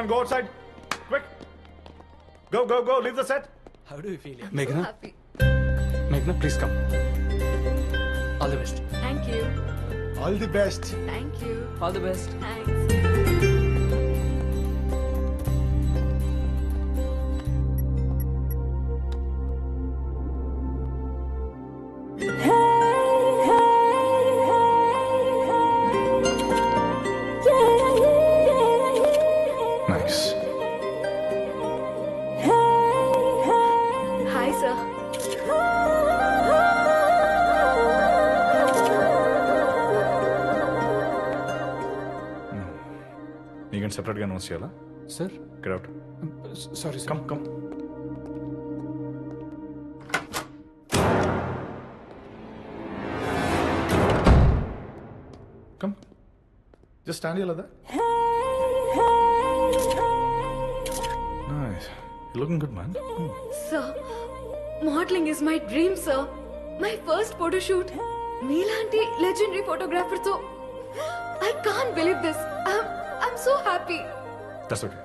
Everyone go outside. Quick. Go, go, go. Leave the set. How do you feel? Meghna? So happy. Meghna, please come. All the best. Thank you. All the best. Thank you. All the best. Thanks. Nice. Hi, sir. నీకంటే సెపరేట్గా announce చేయాలా? Sir? Get out. Sorry, sir. Come, come. Come. Just stand here like that. Nice. You're looking good, man. Sir, modeling is my dream, sir. My first photo shoot. Meelanti legendary photographer. So I can't believe this. I'm so happy. That's okay.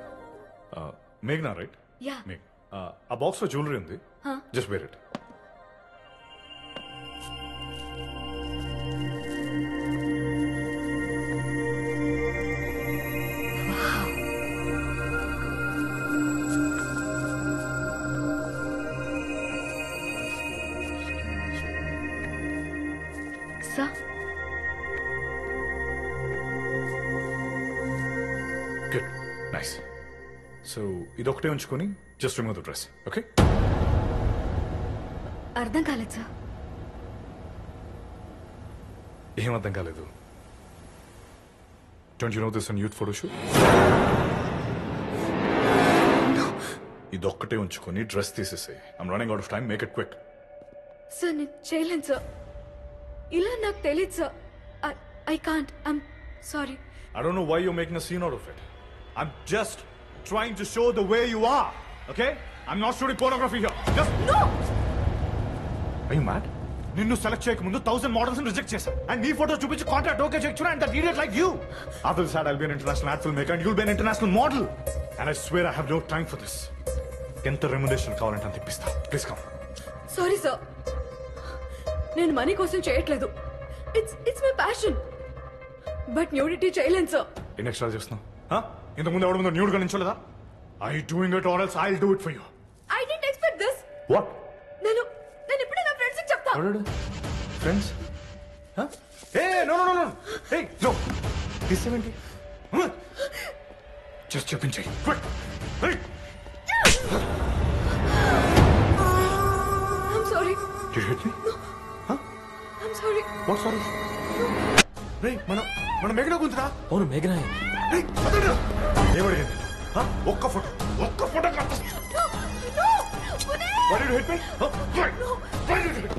Meghna, right? Yeah. Meg. A box for jewelry ఉంది. Huh? Just wear it. Sir, Good. Nice. So, idokte unchukoni just remove the dress, okay? అర్థం కాలేదు sir. ఏం అర్థం కాలేదు. Don't you know this on youth photo shoot? ఇదొక్కటే ఉంచుకొని dress తీసేసాయి. I'm running out of time. Make it quick. Sir నేను చేయలేను సార్. ఇలా నాకు తెలియదు sir. I can't. I'm sorry. I don't know why you're making a scene out of it. I'm just trying to show the way you are, okay? I'm not shooting pornography here. Just No! Are you mad? నిన్ను select చేయకముందు 1000 models reject చేశా and నీ photo చూపించి contract okay చేయొచ్చు and that idiot like you after this I'll be an international ad film maker and you'll be an international model and I swear I have no time for this. ఎంత remuneration కావాలంటే అంత ఇప్పిస్తా. Please come. Sorry sir. నేను money కోసం చేయట్లేదు. It's my passion. But nudity చేయలేను సార్. ఎన్ని ఎక్స్ట్రా చేస్తున్నావు? ఇంతకుముందు ఎవరి ముందు న్యూడ్గా నించోలేదా? I doing it or else I'll do it for you. I didn't expect this. What? నేను ఇప్పుడే నా ఫ్రెండ్స్ కి చెప్తా. ఫ్రెండ్స్? ఏ నో నో నో. ఏ నో. దిస్ ఏంటి? జస్ట్ చెప్పించేయి. Quick. Hurry. I'm sorry. Did you hit me? I'm sorry. What sorry? రే మన మేఘన గుంతురా? అవును మేఘనా. రే అదడు. ఏమడిగింది? ఒక్క ఫోటో కావాలి. Why did you hit me? Why did you hit me?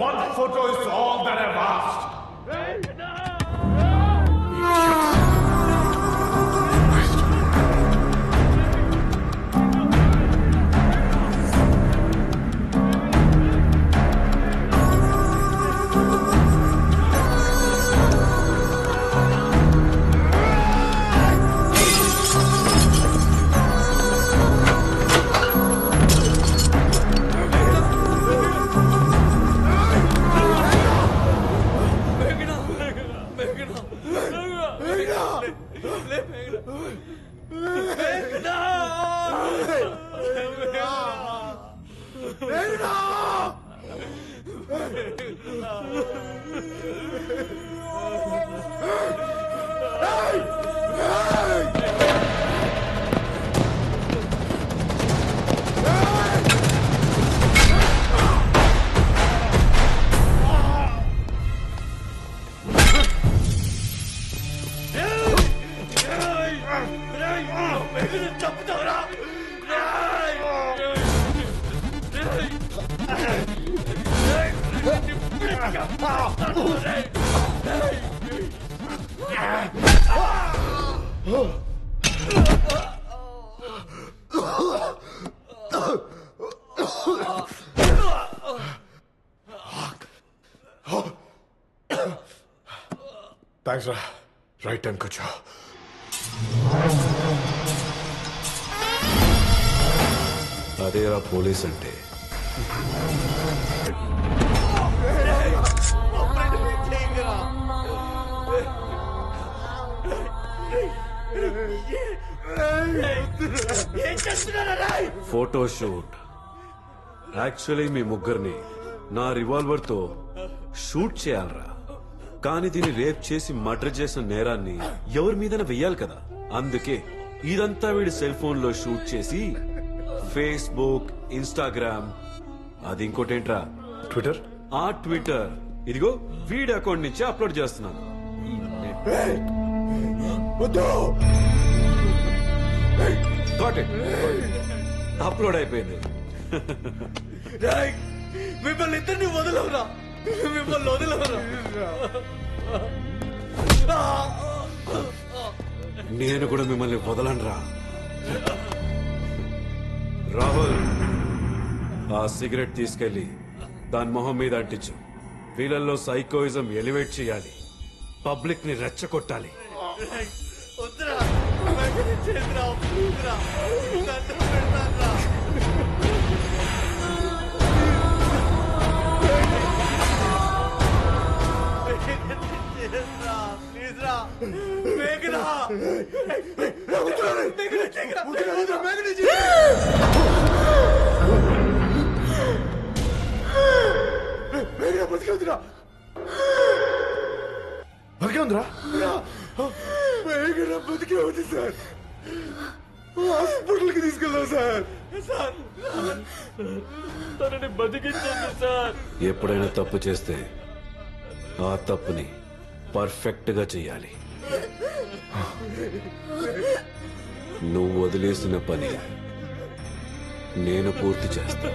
One photo is all that I've asked. Thanks రా, right టైంకి వచ్చా. అదేరా పోలీస్ అంటే. ఫోటోషూట్. యాక్చువల్లీ మీ ముగ్గురిని నా రివాల్వర్ తో షూట్ చేయాలరా, కానీ దీన్ని రేప్ చేసి మర్డర్ చేసిన నేరాన్ని ఎవరి మీద వెయ్యాలి కదా. అందుకే ఇదంతా వీడి సెల్ ఫోన్ లో షూట్ చేసి ఫేస్బుక్, ఇన్స్టాగ్రామ్, అది ఇంకోటేంట్రా ట్విట్టర్, ఆ ట్విట్టర్, ఇదిగో వీడి అకౌంట్ నుంచి అప్లోడ్ చేస్తున్నాను. అప్లోడ్ అయిపోయింది. మిమ్మల్ని ఇద్దరిని వదలవురా, మిమ్మల్ని వదలవురా. నేను కూడా మిమ్మల్ని వదలనురా. రాహుల్, ఆ సిగరెట్ తీసుకెళ్లి దాని మొహం మీద అంటించు. వీళ్ళల్లో సైకోయిజం ఎలివేట్ చేయాలి, పబ్లిక్ ని రెచ్చగొట్టాలి. వద్దురా, చేద్దురా, ప్లీజ్రా, దండం పెడతానురా. ప్లీజ్రా, మేఘనా, బతికే ఉందిరా, బతికే ఉంది సార్. హాస్పిటల్కి తీసుకెళ్దాం సార్. తనని బతికించండి సార్. ఎప్పుడైనా తప్పు చేస్తే ఆ తప్పుని పర్ఫెక్ట్ గా చెయ్యాలి. నువ్వు వదిలేసిన పని నేను పూర్తి చేస్తా.